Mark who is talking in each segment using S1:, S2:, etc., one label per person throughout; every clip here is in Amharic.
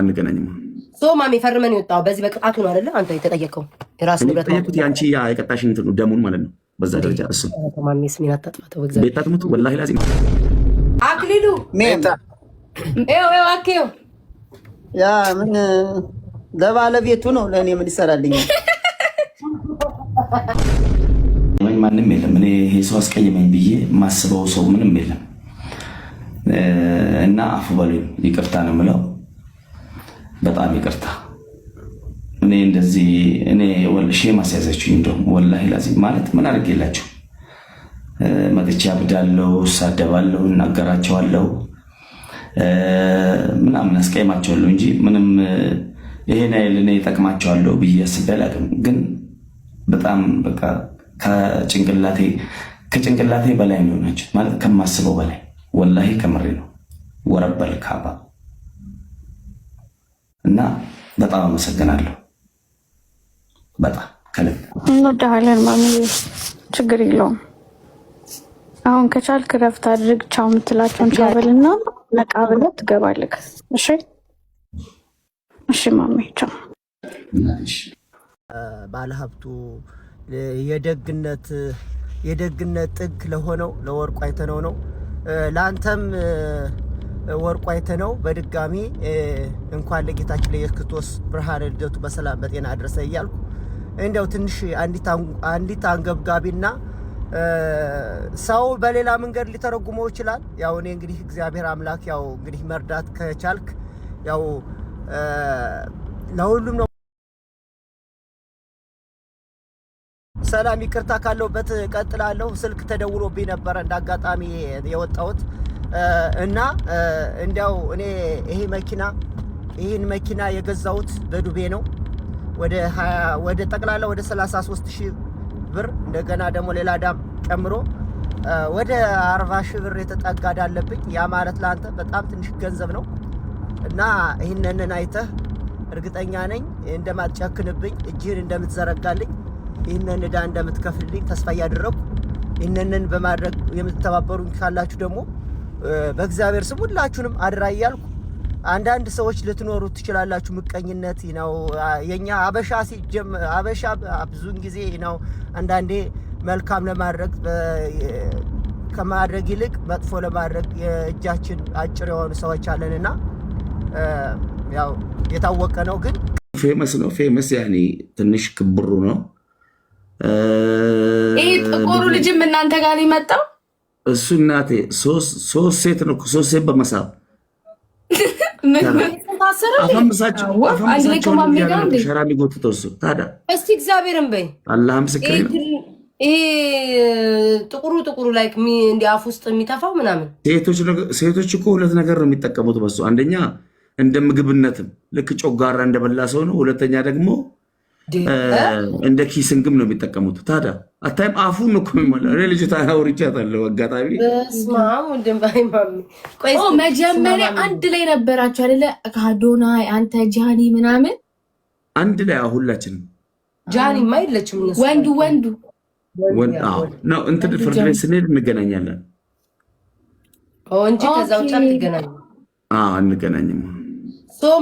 S1: አንገናኝም።
S2: ማሚ ፈርመን የወጣው በዚህ በቅጣቱ ነው አይደለ? አንተ የተጠየቀው የራስ ንብረት ነው።
S1: ጠየቁት ያንቺ የቀጣሽ እንትን ነው ደሙን ማለት ነው። በዛ ደረጃ እሱ
S2: ማሚ ስሚና ተጥፋተው እግዚአብሔር
S1: ቤታ ትሙት ወላሂ ላዚም
S2: አክሊሉ ሜታ ኤው አኬው
S3: ያ ምን ለባለቤቱ ነው። ለእኔ ምን ይሰራልኛል?
S4: ማንም የለም። እኔ ይሄ ሰው አስቀየመኝ ብዬ ማስበው ሰው ምንም የለም እና አፉ በሉኝ። ይቅርታ ነው የምለው። በጣም ይቅርታ። እኔ እንደዚህ እኔ ወልሼ ማስያዘችኝ እንደውም ወላሂ ላዚም ማለት ምን አድርጌላችሁ መጥቼ አብዳለሁ፣ እሳደባለሁ፣ እናገራቸዋለሁ ምናምን አስቀይማቸዋለሁ እንጂ ምንም ይሄን አይል እኔ እጠቅማቸዋለሁ ብዬ አስቤ አላውቅም። ግን በጣም በቃ ከጭንቅላቴ በላይ ነው ናቸው ማለት ከማስበው በላይ ወላሂ ከምሬ ነው። ወረበል ካባ እና በጣም አመሰግናለሁ። በጣም ከልብ
S5: እንወዳለን ማሚ። ችግር የለውም። አሁን ከቻልክ ረፍት አድርግ። ቻው የምትላቸውን ቻው በልና ነቃ ብለህ ትገባለህ። እሺ እሺ ማሚ ቻው።
S3: ባለሀብቱ የደግነት ጥግ ለሆነው ለወርቁ አይተነው ነው። ለአንተም ወርቁ አይተነው በድጋሚ እንኳን ለጌታችን ለኢየሱስ ክርስቶስ ብርሃነ ልደቱ በሰላም በጤና አድረሰ እያልኩ እንደው ትንሽ አንዲት አንገብጋቢና ሰው በሌላ መንገድ ሊተረጉመው ይችላል። ያው እኔ እንግዲህ እግዚአብሔር አምላክ ያው እንግዲህ መርዳት ከቻልክ ያው ለሁሉም ነው። ሰላም ይቅርታ ካለውበት ቀጥላለሁ። ስልክ ተደውሎብኝ ነበር እንዳጋጣሚ የወጣሁት እና እንዲያው እኔ ይህን መኪና የገዛሁት በዱቤ ነው። ወደ ጠቅላላ ወደ 33,000 ብር እንደገና ደግሞ ሌላ ዳም ጨምሮ ወደ 40,000 ብር የተጠጋ ዳለብኝ። ያ ማለት ለአንተ በጣም ትንሽ ገንዘብ ነው እና ይህንን አይተህ እርግጠኛ ነኝ እንደማትጨክንብኝ፣ እጅህን እንደምትዘረጋልኝ፣ ይህንን ዕዳ እንደምትከፍልልኝ ተስፋ እያደረኩ ይህንን በማድረግ የምትተባበሩኝ ካላችሁ ደግሞ በእግዚአብሔር ስም ሁላችሁንም አድራ እያልኩ አንዳንድ ሰዎች ልትኖሩ ትችላላችሁ። ምቀኝነት ነው የኛ አበሻ ብዙን ጊዜ ነው አንዳንዴ መልካም ለማድረግ ከማድረግ ይልቅ መጥፎ ለማድረግ የእጃችን አጭር የሆኑ ሰዎች አለንና ያው የታወቀ ነው። ግን
S1: ፌመስ ያኔ ትንሽ ክብሩ ነው።
S6: ይሄ ጥቁሩ ልጅም እናንተ ጋር ሊመጣው
S1: እሱ እናቴ ሶስት ሴት ነው። ሶስት ሴት በመሳብ አፈምሳቸው ሸራ የሚጎትተው እሱ ታዲያ
S2: እስቲ እግዚአብሔርን በይ
S1: አላህ ምስክሬ ነው።
S2: ይሄ ጥቁሩ ላይ እንዲ አፍ ውስጥ የሚተፋው ምናምን
S1: ሴቶች እኮ ሁለት ነገር ነው የሚጠቀሙት በሱ። አንደኛ እንደ ምግብነትም ልክ ጮጋራ እንደበላ ሰው ነው። ሁለተኛ ደግሞ እንደ ኪስንግም ነው የሚጠቀሙት። ታዲያ አታይም? አፉን እኮ የሚሞላው እኔ ልጅ ታውርቻታለሁ አጋጣሚ።
S6: መጀመሪያ አንድ ላይ ነበራችሁ አይደለ? ከአዶናይ አንተ ጃኒ ምናምን
S1: አንድ ላይ ሁላችንም።
S2: ጃኒማ የለችም
S6: ወንዱ
S1: ነው እንትን ፍርድ ቤት ስንሄድ እንገናኛለን
S2: እንጂ ከዛ ውጭ
S1: አንገናኝም።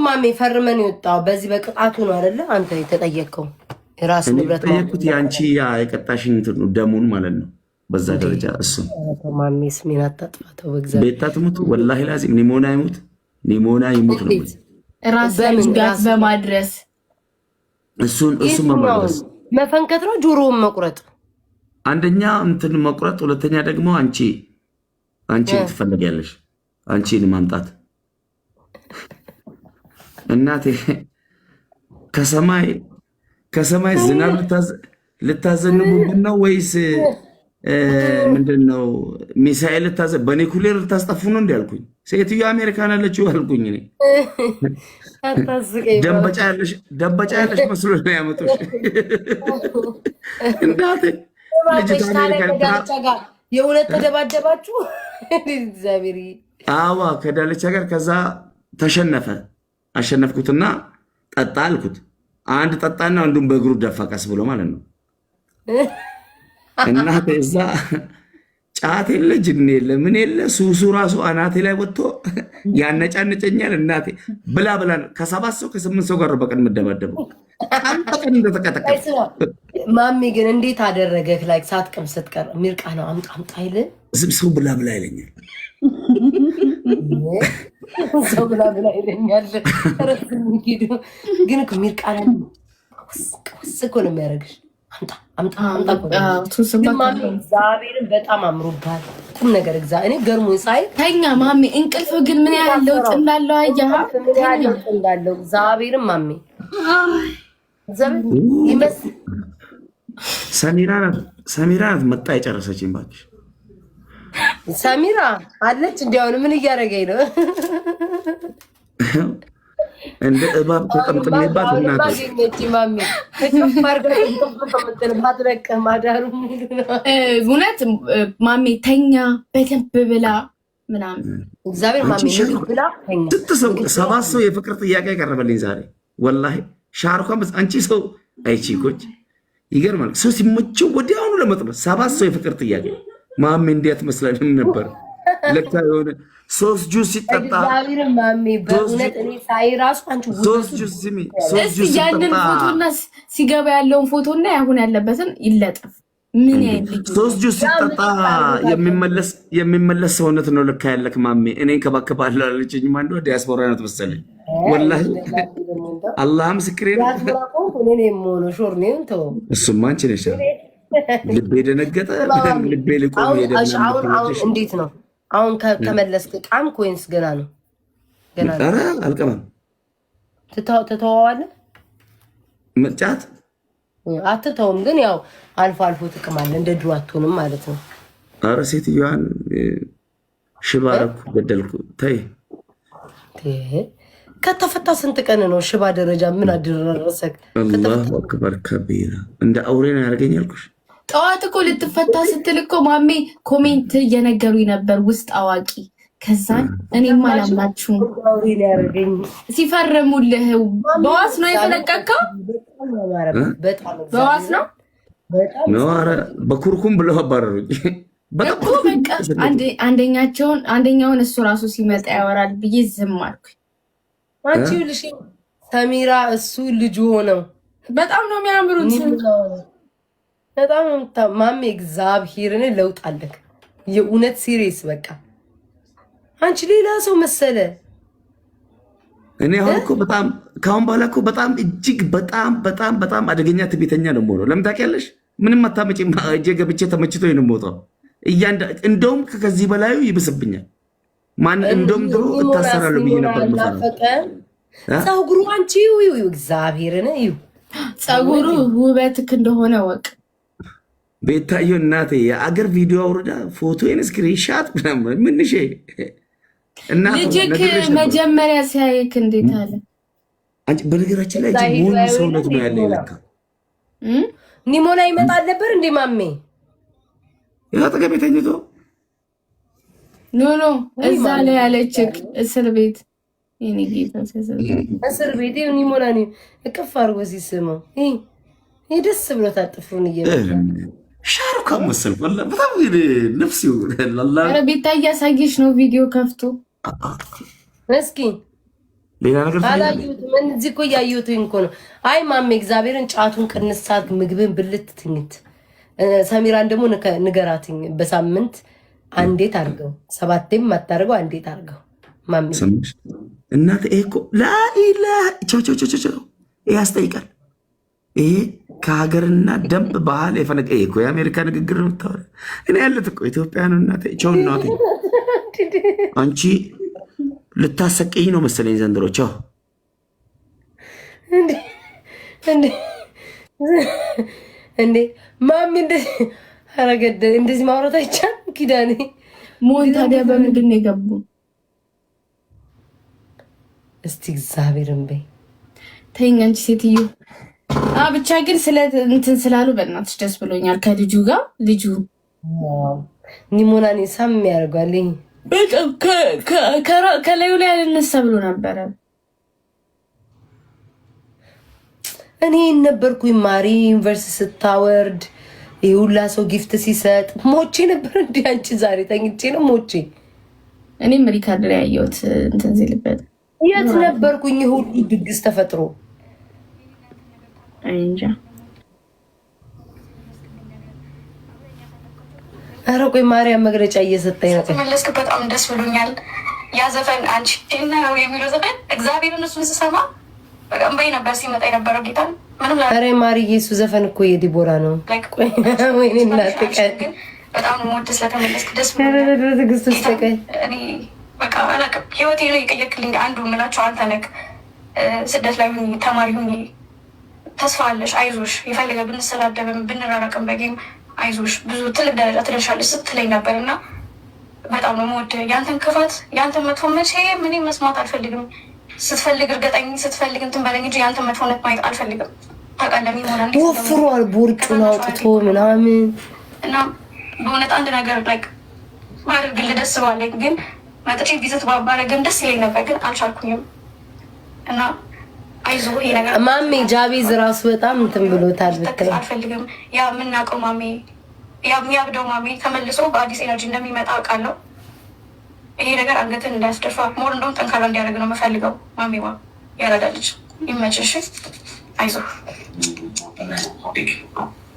S2: ማሚ ፈርመን የወጣው በዚህ በቅጣቱ ነው አይደለ? አንተ የተጠየቀው የራስ ንብረት ነው።
S1: ጠየቁት ያንቺ የቀጣሽ እንትን ነው ደሙን ማለት ነው። በዛ ደረጃ እሱ
S2: ማሚ ስሚና ተጥፋተው እግዚአብሔር
S1: ቤታ ትሙት ወላሂ ላዚም ኒሞና ይሙት ነው
S6: ራስ ጉዳት በማድረስ
S1: እሱን መማድረስ
S2: መፈንከት ነው። ጆሮውን መቁረጥ
S1: አንደኛ እንትን መቁረጥ፣ ሁለተኛ ደግሞ አንቺ ትፈልጊያለሽ አንቺን ማምጣት። እናቴ ከሰማይ ዝናብ ልታዘንቡብን ነው ወይስ ምንድነው? ሚሳኤል በኒኩሌር ልታስጠፉ ነው እንዲ ያልኩኝ። ሴትዮ አሜሪካን ያለችው አልኩኝ። እኔ ደንበጫ ያለሽ መስሎ ነው ያመጡሽ። እናቴ
S2: የሁለት ተደባደባችሁ። እግዚአብሔር
S1: አዋ ከዳለቻ ጋር ከዛ አሸነፍኩትና ጠጣ አልኩት። አንድ ጠጣና አንዱን በእግሩ ደፋ ቀስ ብሎ ማለት ነው። እና እዛ ጫት የለ ጅን የለ ምን የለ ሱሱ ራሱ አናቴ ላይ ወጥቶ ያነጫነጨኛል። እናቴ ብላ ብላ ከ7 ሰው ከ8 ሰው ጋር በቀን የምደባደበው ቀን በቀን እንደተቀጠቀ።
S2: ማሜ ግን እንዴት አደረገ? ላይ ሳትቀም ስትቀር ሚርቃ ነው አምጣ አይልም።
S1: ሰው ብላ ብላ ይለኛል።
S2: ሰው ብላ ብላ ይለኛል። ግን ሚርቃ ነው እኮ ነው የሚያደርግሽ። አምጣ እግዚአብሔርን በጣም አምሮብሃል። ቁም ነገር እኔ ገርሞኝ ሳይ
S6: ተኛ ማሜ። እንቅልፍ ግን ምን ያህል ለውጥ እንዳለው አየህ?
S2: ምን ያህል ለውጥ እንዳለው እግዚአብሔርን ማሜ
S1: ሰሚራ ናት መጣ የጨረሰችኝ። እባክሽ
S2: ሰሚራ አለች። እንዲያውኑ ምን እያደረገኝ ነው?
S1: እንደ እባብ ተጠምጥሜባት እናቴ
S6: እውነት ማሜ ተኛ በደንብ ብላ ምናምን
S2: እግዚአብሔር ማሜ ብላ ተኛ።
S1: 7 ሰው የፍቅር ጥያቄ ያቀረበልኝ ዛሬ ወላሂ ሻርኳን አንቺ ሰው አይቺኮች ይገርማል። ሰው ሲመቸው ወዲያውኑ ለመጥበስ 7 ሰው የፍቅር ጥያቄ ማሜ እንዴት መስለን ነበር ለካ የሆነ 3 ጁስ ሲጠጣ
S6: ያንን ፎቶና ሲገባ ያለውን ፎቶና አሁን ያለበትን ይለጠፍ። ምን ያህል
S1: 3 ጁስ ሲጠጣ የሚመለስ ሰውነት ነው ለካ ያለክ ማሜ። እኔ እንከባከባለሁ አለችኝ። ማንዶ ዲያስፖራ ናት መሰለኝ ወላሂ አላህ ምስክሬ ነው። እሱማ አንቺ ነሽ። ልቤ ደነገጠ። ልቤ ሊቆም ሄደ።
S2: እንዴት ነው አሁን ከመለስክ ቃምክ ወይንስ ገና ነው? ገና ነው።
S1: ኧረ አልቀማም።
S2: ትተዋዋለህ?
S1: መጫት
S2: አትተውም፣ ግን ያው አልፎ አልፎ ትቅማለህ። እንደ ድሮ አትሆንም ማለት ነው።
S1: ኧረ ሴትዮዋን ሽባ አደረኩ፣ ገደልኩ። ተይ
S2: ከተፈታ ስንት ቀን ነው? ሽባ ደረጃ ምን አደረሰክ?
S1: አላሁ አክበር ከቢራ። እንደ አውሬ ነው ያደርገኝ አልኩሽ።
S6: ጠዋት እኮ ልትፈታ ስትል እኮ ማሜ ኮሜንት እየነገሩኝ ነበር ውስጥ አዋቂ። ከዛን እኔም አላምናችሁም ሲፈርሙልህ። በዋስ ነው የተለቀቀው? በዋስ ነው
S1: ነው? ኧረ በኩርኩም ብለው አባረሩኝ
S6: እኮ በቃ አንደኛውን እሱ ራሱ ሲመጣ ያወራል ብዬ ዝም አልኩኝ።
S2: አንቺ ልሽ ሰሚራ እሱ ልጁ ሆነው
S6: በጣም ነው የሚያምሩት።
S2: በጣም ማሜ እግዚአብሔርን ለውጥ አለክ። የእውነት ሲሪየስ በቃ አንቺ ሌላ ሰው መሰለ።
S1: እኔ አሁን እኮ በጣም ካሁን በኋላ እኮ በጣም እጅግ በጣም አደገኛ ትዕቢተኛ ነው የምሆነው። ለምን ታውቂያለሽ? ምንም አታመጪም። እጄ ገብቼ ተመችቶኝ ነው የምወጣው። እንደውም ከዚህ በላዩ ይብስብኛል። ማን እንደውም ድሮ እታሰራለሁ ብዬ ነበር የምፈራው።
S2: ፀጉሩ አንቺ እግዚአብሔርን እዩ
S6: ፀጉሩ ውበትክ እንደሆነ ወቅ
S1: ቤታዮ እናቴ የአገር ቪዲዮ አውርዳ ፎቶን ስክሪንሻት ምናምን ምንሽ
S6: ልጅክ መጀመሪያ ሲያይክ እንዴት አለ?
S1: አንቺ በነገራችን ላይ ሞኝ ሰውነት ነው ያለ ይለካ
S2: ኒሞላ ይመጣል ነበር እንዴ ማሜ?
S1: ያጠገቤ ተኝቶ
S6: ኖ እዛ ላይ ያለችክ እስር ቤት የኔ ጌታ
S2: እስር ቤት ኒሞላ ነው እቅፍ አድርጎ ሲስመው ይሄ ደስ ብሎት አጥፍሩን እየመጣ
S1: ሻሩካ መሰል ወላ በጣም ነፍስ ይላል።
S6: ኧረ ቤታ እያሳየሽ ነው ቪዲዮ ከፍቶ።
S2: እስኪ
S1: ሌላ ነገር
S2: አላየሁት። ምን እዚህ እኮ እያየሁት እኮ ነው። አይ ማሜ እግዚአብሔርን ጫቱን ቅንሳት ምግብን ብልት ትኝት። ሰሚራን ደግሞ ንገራትኝ በሳምንት አንዴት አድርገው 7ም ማታርገው አንዴት አድርገው ማሜ
S1: ሰምሽ እናት እኮ ላኢላ ቾቾቾቾ ያስጠይቃል። ይሄ ከሀገርና ደንብ ባህል የፈነቀ እኮ የአሜሪካ ንግግር ነው የምታወራ። እኔ ያለት እኮ ኢትዮጵያ ነው እናቴ። ቻው እናቴ። አንቺ ልታሰቀኝ ነው መሰለኝ ዘንድሮ። ቻው
S2: እንዴ ማሚ እንደዚህ ማውራት አይቻልም። ኪዳኔ
S6: ሞን ታዲያ በምንድን ነው የገቡ?
S2: እስቲ እግዚአብሔርን በይ
S6: ተይኝ አንቺ ሴትዮ። ብቻ ግን ስለ እንትን ስላሉ በእናትሽ ደስ ብሎኛል። ከልጁ ጋር ልጁ
S2: ኒሞናኔ ሳም ያደርጓል።
S6: በጣም ከላዩ ላይ አልነሳ ብሎ ነበረ።
S2: እኔ ነበርኩኝ ማሪ ዩኒቨርሲቲ ስታወርድ ይሄ ሁላ ሰው ጊፍት ሲሰጥ ሞቼ ነበር እንዴ? አንቺ ዛሬ ተኝቼ ነው ሞቼ።
S6: እኔም ሪካርድ ላይ ያየሁት እንትን ሲልበት
S2: የት ነበርኩኝ? ሁሉ ድግስ ተፈጥሮ
S6: እንጃ።
S2: ኧረ ቆይ ማርያም መግለጫ እየሰጠኝ ነው።
S7: ተመለስክ፣ በጣም ደስ ብሎኛል። ያ ዘፈን አንቺ ነው የሚለው ዘፈን እግዚአብሔርን እሱን ስሰማ በጣም በይ ነበር ሲመጣ የነበረው ጌታን ምንም
S2: ኧረ ማርዬ እሱ ዘፈን እኮ የዲቦራ ነው። ወይኔ እናቴ ቀን
S7: በጣም ነው የምወድህ። ስለተመለስክ ደስ ብሎኛል።
S2: ትዕግስት ስጠቀኝ
S7: እኔ በቃ አላውቅም፣ ህይወቴ ነው የቀየርክልኝ አንዱ የምላቸው አንተ ነህ። ስደት ላይ ሁኚ፣ ተማሪ ሁኚ፣ ተስፋ አለሽ፣ አይዞሽ፣ የፈለገ ብንሰዳደብም ብንራረቅም በጌም አይዞሽ ብዙ ትልቅ ደረጃ ትደርሻለሽ ስትለኝ ነበር እና በጣም ነው የምወድህ። ያንተን ክፋት ያንተን መጥፎ መቼ ምንም መስማት አልፈልግም። ስትፈልግ እርገጠኝ፣ ስትፈልግ እንትን በለኝ እንጂ ያንተን መጥፎነት ማየት አልፈልግም። ታውቃለህ ይሆናል
S2: ወፍሯል፣ ቦርጩን አውጥቶ ምናምን
S7: እና በእውነት አንድ ነገር ላይ ባደርግልህ ደስ ባለኝ፣ ግን መጥቼ ቪዝት ባባረግም ደስ ይለኝ ነበር፣ ግን አልቻልኩኝም እና አይዞህ ይሄ ነገር
S2: ማሜ ጃቤዝ ራሱ በጣም እንትን ብሎታል ብታይ
S7: አልፈልግም። ያ የምናውቀው ማሜ ያ የሚያብደው ማሜ ተመልሶ በአዲስ ኤነርጂ እንደሚመጣ አውቃለሁ። ይሄ ነገር አንገትን እንዳያስደፋ ሞር እንደውም ጠንካራ እንዲያደርግ ነው የምፈልገው። ማሜ ያረዳ ልጅ ይመችሽ፣ አይዞህ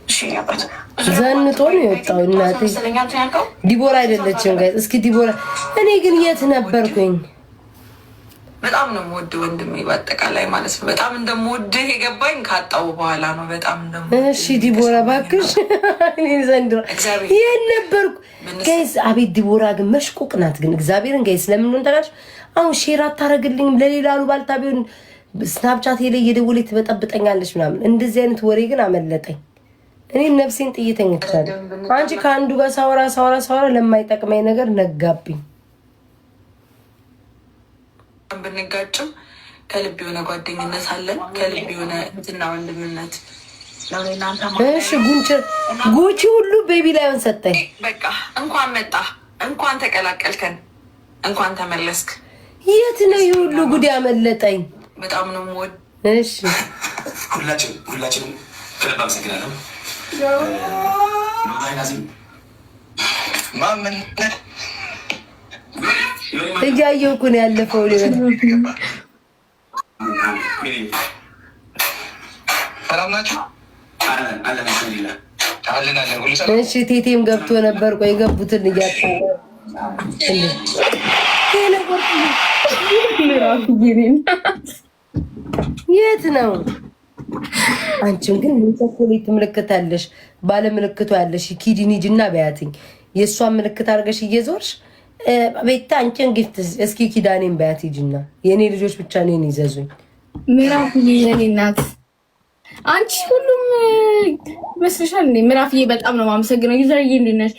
S7: እሺ። አባት
S2: ዘንጦ ነው የወጣው። እናቴ ዲቦራ አይደለችም ጋር እስኪ ዲቦራ። እኔ ግን የት ነበርኩኝ?
S8: በጣም ነው የምወድህ ወንድሜ፣ በአጠቃላይ ማለት ነው። በጣም እንደምወድህ የገባኝ ካጣው በኋላ ነው። በጣም እንደምወድህ።
S2: እሺ ዲቦራ እባክሽ፣ እኔ ዘንድሮ የት ነበርኩ ጋይስ? አቤት ዲቦራ ግን መሽቁቅ ናት። ግን እግዚአብሔርን ጋይስ ለምን ነው ታውቃለሽ? አሁን ሼር አታረግልኝም ለሌላ አሉ ባልታ ቢሆን ስናፕቻት ላይ እየደወለች ትበጠብጠኛለች ምናምን። እንደዚህ አይነት ወሬ ግን አመለጠኝ። እኔ ነፍሴን ጥይተኝ ይችላል። አንቺ ከአንዱ ጋር ሳወራ ለማይጠቅመኝ ነገር ነጋብኝ።
S8: ብንጋጭም ከልብ የሆነ ጓደኝነት አለን። ከልብ የሆነ እንትና ወንድምነት።
S2: እሺ ጉቺ ሁሉ ቤቢ ላይሆን ሰጠኝ።
S8: በቃ እንኳን መጣ፣ እንኳን ተቀላቀልከን፣ እንኳን ተመለስክ።
S2: የት ነው ይህ ሁሉ ጉድ ያመለጠኝ?
S8: በጣም ነው የምወድ።
S2: እሺ
S4: ሁላችንም ከልብ አመሰግናለሁ።
S2: እያየሁ እኮ ነው ያለፈው። እሺ ቴቴም ገብቶ ነበር። ቆይ የገቡትን እያጣ የት ነው? አንቺም ግን ቸኮሌት ትምልክታለሽ፣ ባለ ምልክቱ ያለሽ ኪድኒ ጅና በያትኝ። የእሷን ምልክት አድርገሽ እየዞርሽ ቤታ አንቺን ጊፍት እስኪ ኪዳኔን በያት ሂጂና የእኔ ልጆች ብቻ እኔን ይዘዙኝ።
S6: ምዕራፍዬ የኔ እናት አንቺ ሁሉም ይመስልሻል እንዴ? ምዕራፍዬ በጣም ነው የማመሰግነው። ዩዘርዬ እንዴት ነሽ?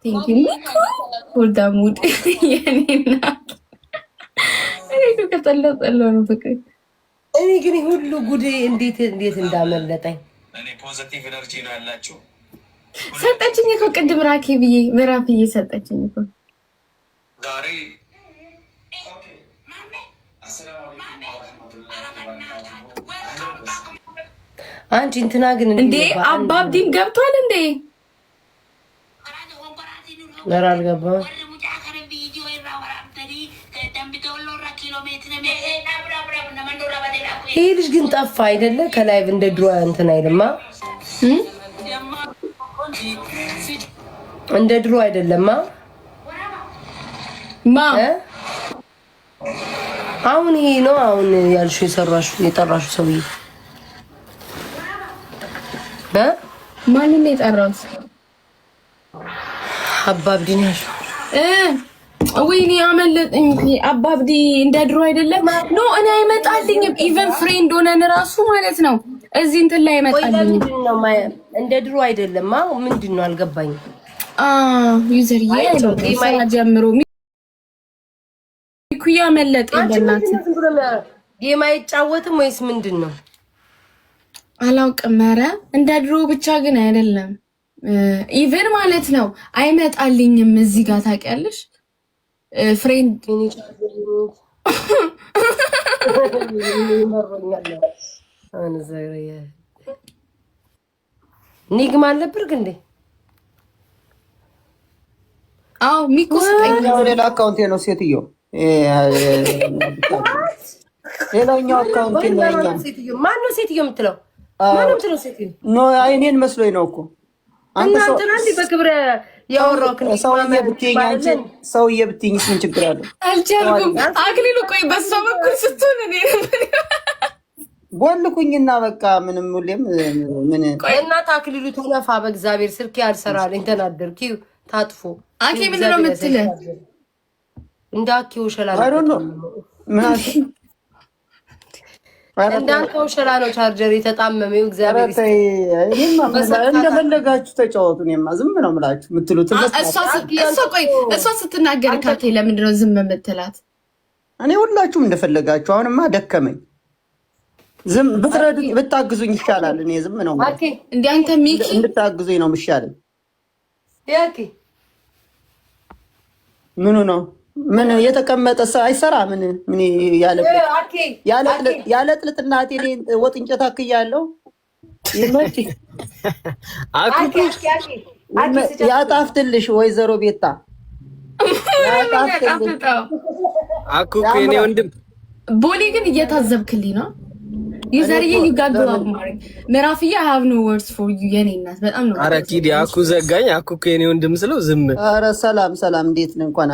S6: ቴንክ ዩ ሚኮ ወልዳሙድ የኔ እናት። እኔ ከጠላው ነው ፍቅር።
S2: እኔ ግን ሁሉ ጉዴ እንዴት እንዳመለጠኝ።
S4: እኔ ፖዚቲቭ ኤነርጂ ነው ያላችሁ።
S6: ሰጠችኝ እኮ ቅድም ራኬ ብዬ ምዕራፍዬ ሰጠችኝ እኮ
S4: ዛሬ
S2: አንቺ እንትና ግን
S6: እንዴ አባብዲን ገብቷል እንዴ?
S2: ኧረ አልገባም። ይሄ ልጅ ግን ጠፋ አይደለ? ከላይቭ እንደ ድሮ እንትን አይልማ፣ እንደ ድሮ አይደለማ። አሁን ይሄ ነው አሁን ያልሽው የጠራሽው ሰውዬ
S6: ማንን ነው የጠራሁት?
S2: አባብዲ ነው ያልሽው?
S6: ወይኔ አመለጠኝ። አባብዲ እንደ ድሮ አይደለም። ኖ እኔ አይመጣልኝም። ኢቨን ፍሬንድ ሆነን ራሱ ማለት ነው እዚህ እንትን ላይ አይመጣልኝም።
S2: እንደ ድሮ አይደለም። ምንድን ነው አልገባኝም።
S6: ዩዘርዬ ጀምሮ ሚኩያ መለጠኝ። በእናትህ
S2: ጌም አይጫወትም ወይስ ምንድን ነው
S6: አላውቅም። ኧረ እንደ ድሮ ብቻ ግን አይደለም። ኢቨን ማለት ነው አይመጣልኝም እዚህ ጋር ታውቂያለሽ። ፍሬንድ
S2: ኒግማ አልነበርክ እንዴ?
S6: አዎ ሚኩ ስጠኝ።
S3: ሌላ አካውንቴ ነው ሴትዮ። ሌላኛው አካውንቴ ነው።
S2: ማነው ሴትዮ የምትለው? ማነው የምትለው ሴትዮ?
S3: ኖ አይኔን መስሎኝ ነው እኮ
S2: እናንተ ናንዲ በክብረ ያወራው
S3: ሰውዬ ብትይኝስ ምን ችግር አለው?
S6: አልቻልኩም። አክሊሉ ቆይ በሷ በኩል ስትሆን እኔ
S3: ቦልኩኝና በቃ ምንም ሁሌም ምን
S2: ቆይ እናት አክሊሉ ተነፋ በእግዚአብሔር ስልክ ያልሰራልኝ ተናደርኩ። ታጥፎ
S6: አኬ ምን ነው የምትለው?
S2: እንዳኪው ሸላላ
S3: አይዶን ነው ምናሽ
S2: እንዳንተው ሸላ ነው ቻርጀር የተጣመመው። እግዚአብሔር
S3: እንደፈለጋችሁ ተጫወቱ። እኔማ ዝም ነው የምላችሁ የምትሉት።
S6: እሷ ስትናገር ካቴ ለምንድን ነው ዝም የምትላት?
S3: እኔ ሁላችሁም እንደፈለጋችሁ። አሁንማ ደከመኝ። ዝም ብትረዱኝ ብታግዙኝ ይሻላል። እኔ ዝም ነው
S6: እንደ አንተ ሚኪ
S3: እንድታግዙኝ ነው የሚሻለኝ።
S2: ያኪ
S3: ምኑ ነው ምን የተቀመጠ ሰው አይሰራ ምን ያለ ጥልጥና እኔ ወጥ እንጨት አክያለሁ። ይመጪ ያጣፍትልሽ ወይዘሮ ቤታ ያጣፍትልሽ።
S9: አኩኩ የኔ ወንድም
S6: ቦሌ ግን እየታዘብክልኝ ነው። ዩዘርዬ ይጋግባ ማረኝ ምራፍዬ I have no words for you የኔ እናት በጣም ነው።
S9: ኧረ ኪዲ አኩ ዘጋኝ። አኩኩ የኔ ወንድም ስለው ዝም።
S3: ኧረ ሰላም እንዴት ነው? እንኳን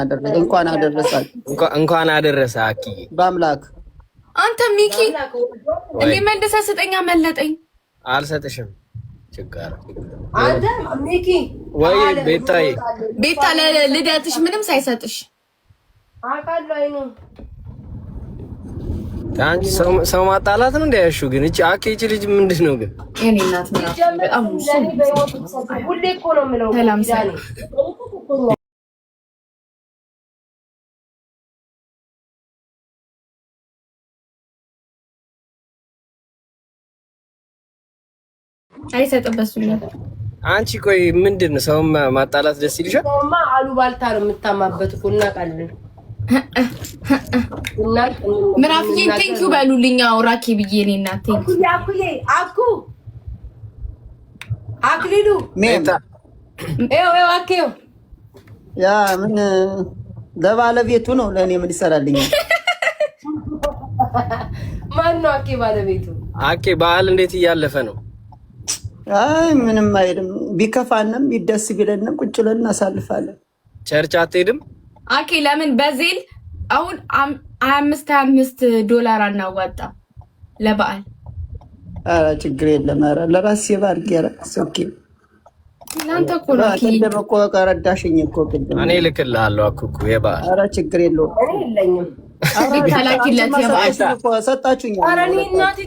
S3: አደረሳችሁ።
S9: እንኳን አደረሰ አኪዬ።
S3: በአምላክ
S6: አንተ ሚኪ እንዴ መልሰ ስጠኛ መለጠኝ።
S9: አልሰጥሽም ችግር
S2: አንተ ሚኪ
S9: ወይ ቤታ
S6: ለልደትሽ ምንም ሳይሰጥሽ
S2: አቃሉ አይኑ
S9: አንቺ ሰው ማጣላት ነው እንዳያሹ። ግን እቺ አኬ ልጅ ምንድን ነው ግን?
S6: የኔ እናት በጣም
S2: ሁሌ እኮ ነው የምለው።
S6: ሰላም አይሰጥበሱኛል።
S9: አንቺ ቆይ ምንድን ነው ሰው ማጣላት ደስ ይልሻል?
S2: ሰውማ አሉባልታ ነው የምታማበት እኮ እናውቃለን።
S6: ምራፍዬ ቴንኪው በሉልኝ። አውራኬ ብዬ እኔ እናቴ አክሊሉ
S2: አኬው
S3: ያ ምን ለባለቤቱ ነው። ለእኔ ምን ይሰራልኛል?
S2: ማነው አኬ ባለቤቱ?
S9: አኬ በዓል እንዴት እያለፈ ነው?
S3: አይ ምንም አይልም። ቢከፋንም ይደስ ቢለንም ቁጭ ብለን እናሳልፋለን።
S9: ቸርች አትሄድም?
S6: አኬ ለምን በዜል አሁን $25 አናዋጣ ለበዓል?
S3: ኧረ ችግር የለም። ኧረ ለራሴ ባርጌ ኦኬ።
S6: እናንተ እኮ ነው
S3: እንደመቆ ቀረዳሽኝ እኮ ቅድም
S9: እኔ ልክልሃለሁ። አኩኩ የበዓል
S3: ኧረ ችግር የለውም።
S2: እኔ የለኝም።
S6: ተላኪለት የበዓል
S3: ሰጣችሁኝ።
S2: ኧረ እኔ እናቴ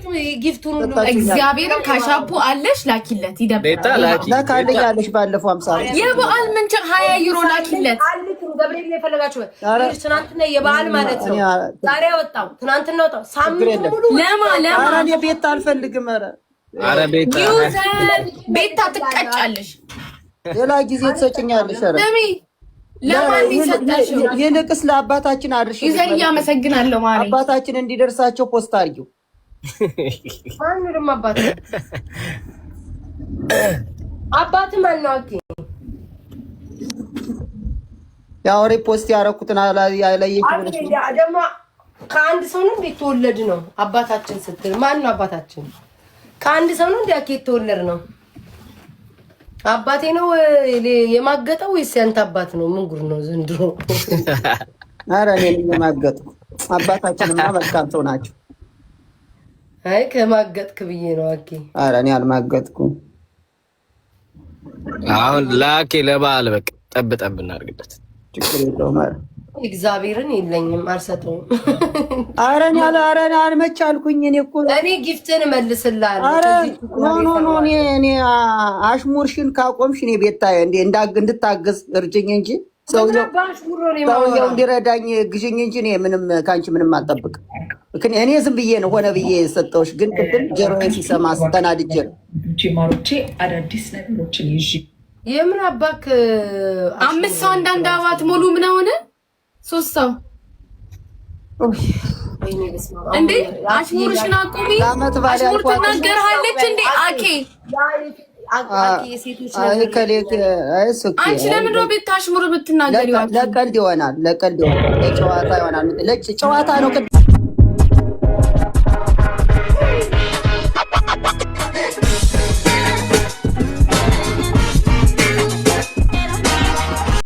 S2: ጊፍቱን ሁሉ
S6: እግዚአብሔርን ካሻፑ አለሽ ላኪለት። ይደብራል።
S3: ላካልኛለሽ ባለፈው 50
S6: የበዓል ምን 20 ዩሮ ላኪለት።
S2: ገብርኤል ነው የፈለጋችሁ። ትናንትና የበዓል ማለት ነው። ዛሬ አወጣው ትናንትና ወጣው። ሳምንት ሙሉ
S6: ለማ
S3: ኧረ እኔ ቤት አልፈልግም።
S9: ኧረ
S6: ቤታ ትቀጫለሽ።
S3: ሌላ ጊዜ ትሰጭኛለሽ። ኧረ
S6: ለማን ይሰጣችሁ?
S3: ይልቅስ ለአባታችን አድርሽ።
S6: ይዘን እያመሰግናለሁ ማለት
S3: አባታችን እንዲደርሳቸው ፖስት አድርጊው።
S2: ማንንም አባት ማን ነው? አኪ
S3: ያው ሪፖስት ያደረኩትን አላየሽ ብለሽ
S2: ደግሞ ከአንድ ሰው ነው እንዴት ተወለድ ነው? አባታችን ስትል ማን ነው አባታችን? ከአንድ ሰው ነው እንዴ አኬ ተወለድ ነው? አባቴ ነው የማገጠው ወይስ ያንተ አባት ነው? ምን ጉድ ነው ዘንድሮ?
S3: ኧረ እኔ የማገጥኩ አባታችንማ መልካም ሰው ናቸው።
S2: አይ ከማገጥክ ብዬ ነው አኬ።
S3: ኧረ እኔ አልማገጥኩም።
S9: አሁን ላኬ ለበዓል በቃ ጠብ እናድርግበት።
S3: ችግር የለውም። ኧረ
S2: እግዚአብሔርን የለኝም አልሰጠውም።
S3: ኧረ እኔ አልመቻልኩኝ። እኔ
S2: ጊፍትን መልስልሃለሁ።
S3: ኧረ ኖ እኔ አሽሙርሽን ካቆምሽ እኔ ቤታዬ እንድታገዝ እርጅኝ እንጂ ሰውየው እንዲረዳኝ ግዥኝ እንጂ እኔ ምንም ከአንቺ ምንም አልጠብቅም። እኔ ዝም ብዬ ነው ሆነ ብዬ የሰጠሁሽ፣ ግን ቅድም ጆሮዬ ሲሰማ ስተናድጄ ነው።
S10: አዳዲስ ነገሮችን ይዤ
S2: የምን አባክ
S6: 5 ሰው አንዳንድ አባት ሙሉ ምን ሆነ 3 ሰው እንዴ? አሽሙርሽን አቁሚ። አሽሙር ትናገራለች እንዴ? አኬ
S2: የሴቶች
S6: አንቺ ለምን ነው ቤት ታሽሙር ብትናገሪው?
S3: ለቀልድ ይሆናል፣ ለጨዋታ ይሆናል። ጨዋታ ነው።